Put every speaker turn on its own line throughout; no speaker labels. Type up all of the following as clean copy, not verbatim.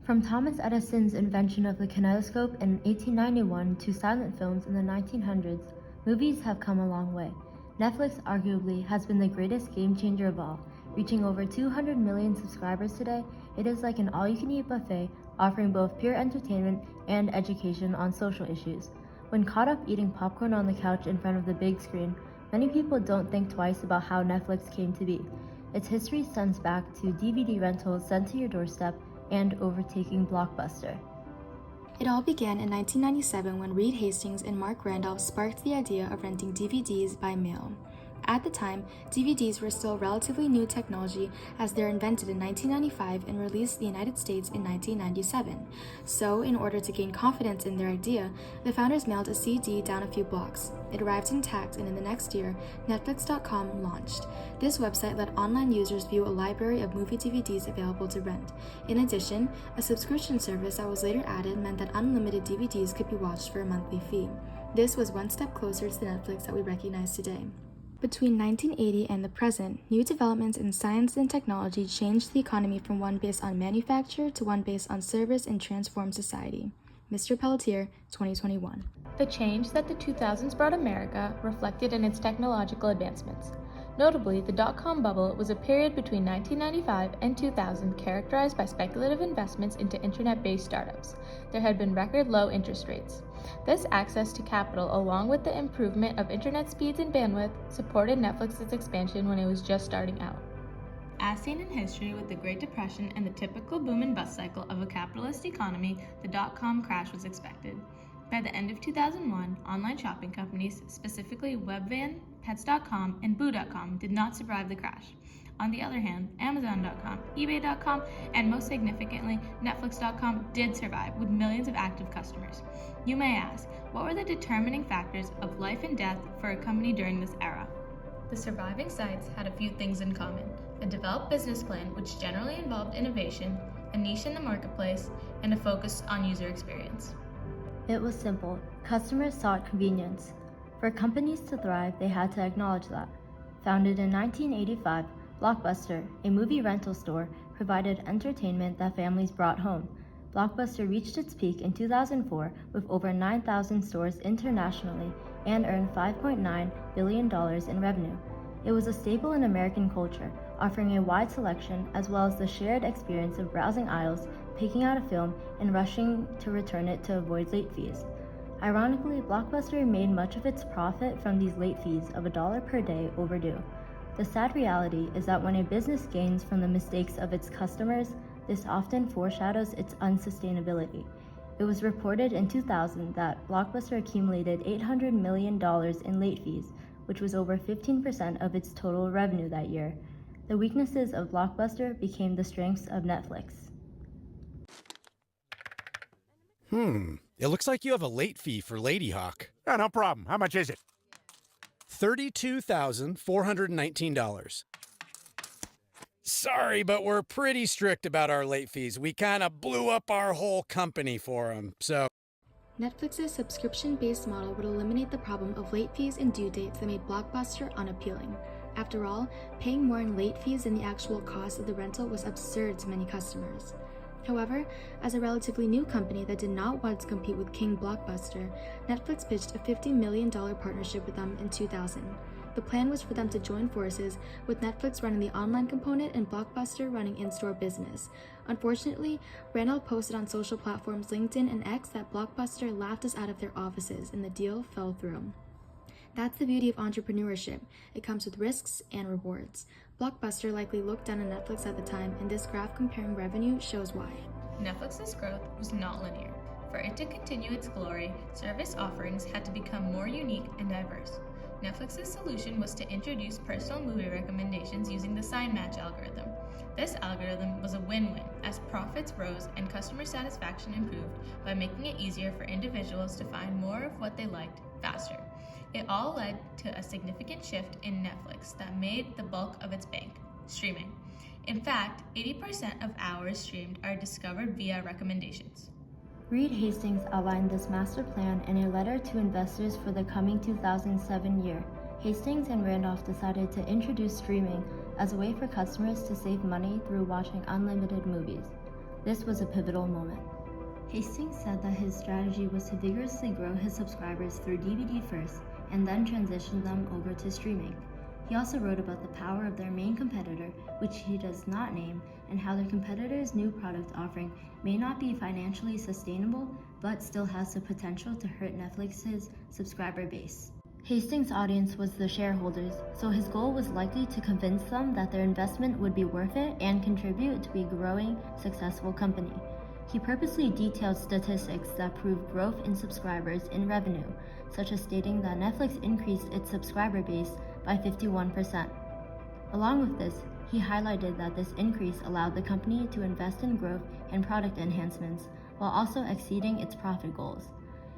From Thomas Edison's invention of the kinetoscope in 1891 to silent films in the 1900s, movies have come a long way. Netflix arguably has been the greatest game changer of all. Reaching over 200 million subscribers today, it is like an all-you-can-eat buffet, offering both pure entertainment and education on social issues. When caught up eating popcorn on the couch in front of the big screen, many people don't think twice about how Netflix came to be. Its history stems back to DVD rentals sent to your doorstep and overtaking Blockbuster.
It all began in 1997 when Reed Hastings and Mark Randolph sparked the idea of renting DVDs by mail. At the time, DVDs were still relatively new technology as they were invented in 1995 and released in the United States in 1997. So, in order to gain confidence in their idea, the founders mailed a CD down a few blocks. It arrived intact, and in the next year, Netflix.com launched. This website let online users view a library of movie DVDs available to rent. In addition, a subscription service that was later added meant that unlimited DVDs could be watched for a monthly fee. This was one step closer to the Netflix that we recognize today. Between 1980 and the present, new developments in science and technology changed the economy from one based on manufacture to one based on service and transformed society. Mr. Pelletier, 2021.
The change that the 2000s brought America reflected in its technological advancements. Notably, the dot-com bubble was a period between 1995 and 2000 characterized by speculative investments into internet-based startups. There had been record low interest rates. This access to capital, along with the improvement of internet speeds and bandwidth, supported Netflix's expansion when it was just starting out. As seen in history with the Great Depression and the typical boom and bust cycle of a capitalist economy, the dot-com crash was expected. By the end of 2001, online shopping companies, specifically Webvan, Pets.com, and Boo.com, did not survive the crash. On the other hand, Amazon.com, eBay.com, and most significantly, Netflix.com did survive with millions of active customers. You may ask, what were the determining factors of life and death for a company during this era? The surviving sites had a few things in common: a developed business plan, which generally involved innovation, a niche in the marketplace, and a focus on user experience.
It was simple. Customers sought convenience. For companies to thrive, they had to acknowledge that. Founded in 1985, Blockbuster, a movie rental store, provided entertainment that families brought home. Blockbuster reached its peak in 2004 with over 9,000 stores internationally and earned $5.9 billion in revenue. It was a staple in American culture, offering a wide selection as well as the shared experience of browsing aisles, picking out a film, and rushing to return it to avoid late fees. Ironically, Blockbuster made much of its profit from these late fees of $1 per day overdue. The sad reality is that when a business gains from the mistakes of its customers, this often foreshadows its unsustainability. It was reported in 2000 that Blockbuster accumulated $800 million in late fees, which was over 15% of its total revenue that year. The weaknesses of Blockbuster became the strengths of Netflix.
It looks like you have a late fee for Lady Hawk.
Oh, no problem. How much is it?
$32,419. Sorry, but we're pretty strict about our late fees. We kind of blew up our whole company for them, so...
Netflix's subscription-based model would eliminate the problem of late fees and due dates that made Blockbuster unappealing. After all, paying more in late fees than the actual cost of the rental was absurd to many customers. However, as a relatively new company that did not want to compete with King Blockbuster, Netflix pitched a $50 million partnership with them in 2000. The plan was for them to join forces, with Netflix running the online component and Blockbuster running in-store business. Unfortunately, Randolph posted on social platforms LinkedIn and X that Blockbuster laughed us out of their offices, and the deal fell through. That's the beauty of entrepreneurship. It comes with risks and rewards. Blockbuster likely looked down on Netflix at the time, and this graph comparing revenue shows why.
Netflix's growth was not linear. For it to continue its glory, service offerings had to become more unique and diverse. Netflix's solution was to introduce personal movie recommendations using the sign match algorithm. This algorithm was a win-win, as profits rose and customer satisfaction improved by making it easier for individuals to find more of what they liked faster. It all led to a significant shift in Netflix that made the bulk of its bank: streaming. In fact, 80% of hours streamed are discovered via recommendations.
Reed Hastings outlined this master plan in a letter to investors for the coming 2007 year. Hastings and Randolph decided to introduce streaming as a way for customers to save money through watching unlimited movies. This was a pivotal moment. Hastings said that his strategy was to vigorously grow his subscribers through DVD first and then transition them over to streaming. He also wrote about the power of their main competitor, which he does not name, and how their competitor's new product offering may not be financially sustainable, but still has the potential to hurt Netflix's subscriber base. Hastings' audience was the shareholders, so his goal was likely to convince them that their investment would be worth it and contribute to a growing, successful company. He purposely detailed statistics that proved growth in subscribers and revenue, such as stating that Netflix increased its subscriber base by 51%. Along with this, he highlighted that this increase allowed the company to invest in growth and product enhancements while also exceeding its profit goals.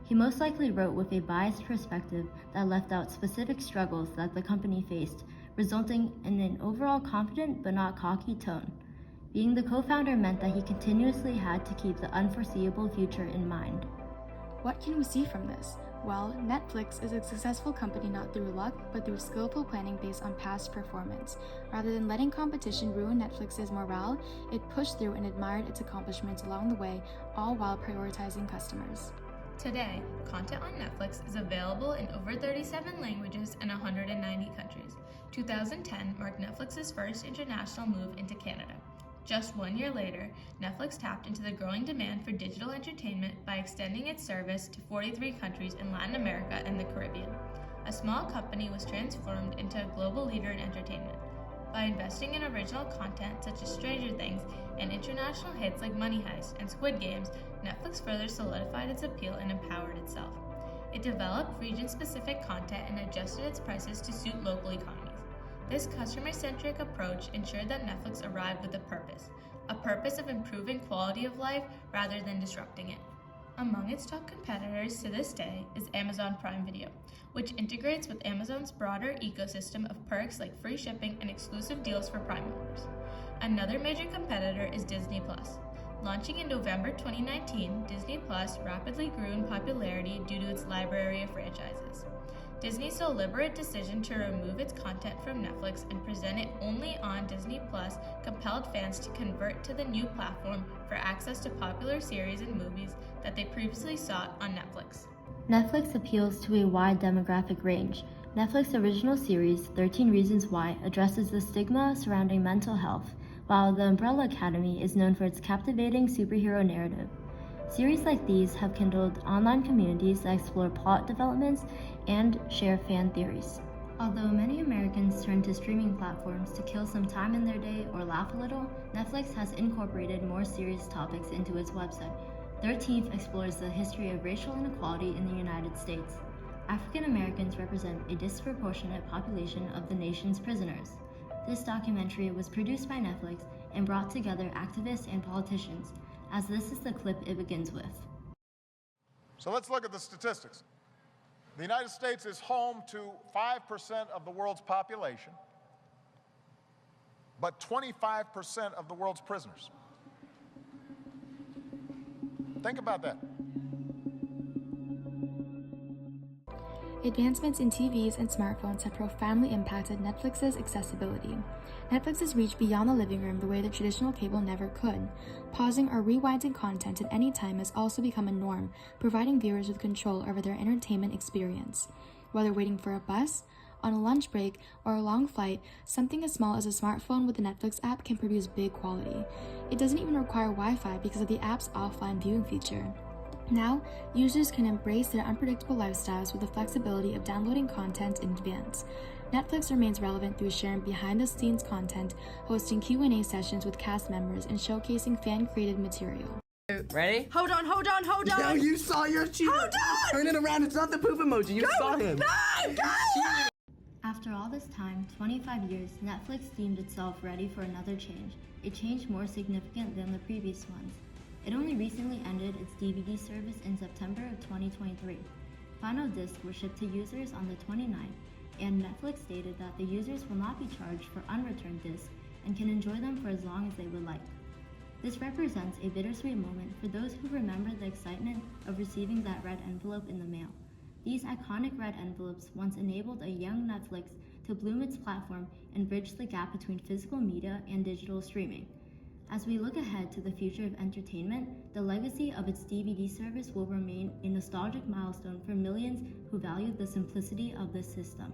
He most likely wrote with a biased perspective that left out specific struggles that the company faced, resulting in an overall confident but not cocky tone. Being the co-founder meant that he continuously had to keep the unforeseeable future in mind.
What can we see from this? Well, Netflix is a successful company not through luck, but through skillful planning based on past performance. Rather than letting competition ruin Netflix's morale, it pushed through and admired its accomplishments along the way, all while prioritizing customers.
Today, content on Netflix is available in over 37 languages and 190 countries. 2010 marked Netflix's first international move into Canada. Just 1 year later, Netflix tapped into the growing demand for digital entertainment by extending its service to 43 countries in Latin America and the Caribbean. A small company was transformed into a global leader in entertainment. By investing in original content such as Stranger Things and international hits like Money Heist and Squid Games, Netflix further solidified its appeal and empowered itself. It developed region-specific content and adjusted its prices to suit local economies. This customer-centric approach ensured that Netflix arrived with a purpose of improving quality of life rather than disrupting it. Among its top competitors to this day is Amazon Prime Video, which integrates with Amazon's broader ecosystem of perks like free shipping and exclusive deals for Prime members. Another major competitor is Disney+. Launching in November 2019, Disney+ rapidly grew in popularity due to its library of franchises. Disney's deliberate decision to remove its content from Netflix and present it only on Disney Plus compelled fans to convert to the new platform for access to popular series and movies that they previously sought on Netflix.
Netflix appeals to a wide demographic range. Netflix's original series, 13 Reasons Why, addresses the stigma surrounding mental health, while The Umbrella Academy is known for its captivating superhero narrative. Series like these have kindled online communities that explore plot developments and share fan theories. Although many Americans turn to streaming platforms to kill some time in their day or laugh a little, Netflix has incorporated more serious topics into its website. 13th explores the history of racial inequality in the United States. African Americans represent a disproportionate population of the nation's prisoners. This documentary was produced by Netflix and brought together activists and politicians, as this is the clip it begins with.
So let's look at the statistics. The United States is home to 5% of the world's population, but 25% of the world's prisoners. Think about that.
Advancements in TVs and smartphones have profoundly impacted Netflix's accessibility. Netflix has reached beyond the living room the way that traditional cable never could. Pausing or rewinding content at any time has also become a norm, providing viewers with control over their entertainment experience. Whether waiting for a bus, on a lunch break, or a long flight, something as small as a smartphone with a Netflix app can produce big quality. It doesn't even require Wi-Fi because of the app's offline viewing feature. Now, users can embrace their unpredictable lifestyles with the flexibility of downloading content in advance. Netflix remains relevant through sharing behind-the-scenes content, hosting Q&A sessions with cast members, and showcasing fan-created material.
Ready?
Hold on.
No, you saw your cheater.
Hold on!
Turn it around. It's not the poop emoji. You saw him.
No!
After all this time, 25 years, Netflix deemed itself ready for another change, a change more significant than the previous ones. It only recently ended its DVD service in September of 2023. Final discs were shipped to users on the 29th, and Netflix stated that the users will not be charged for unreturned discs and can enjoy them for as long as they would like. This represents a bittersweet moment for those who remember the excitement of receiving that red envelope in the mail. These iconic red envelopes once enabled a young Netflix to bloom its platform and bridge the gap between physical media and digital streaming. As we look ahead to the future of entertainment, the legacy of its DVD service will remain a nostalgic milestone for millions who valued the simplicity of this system.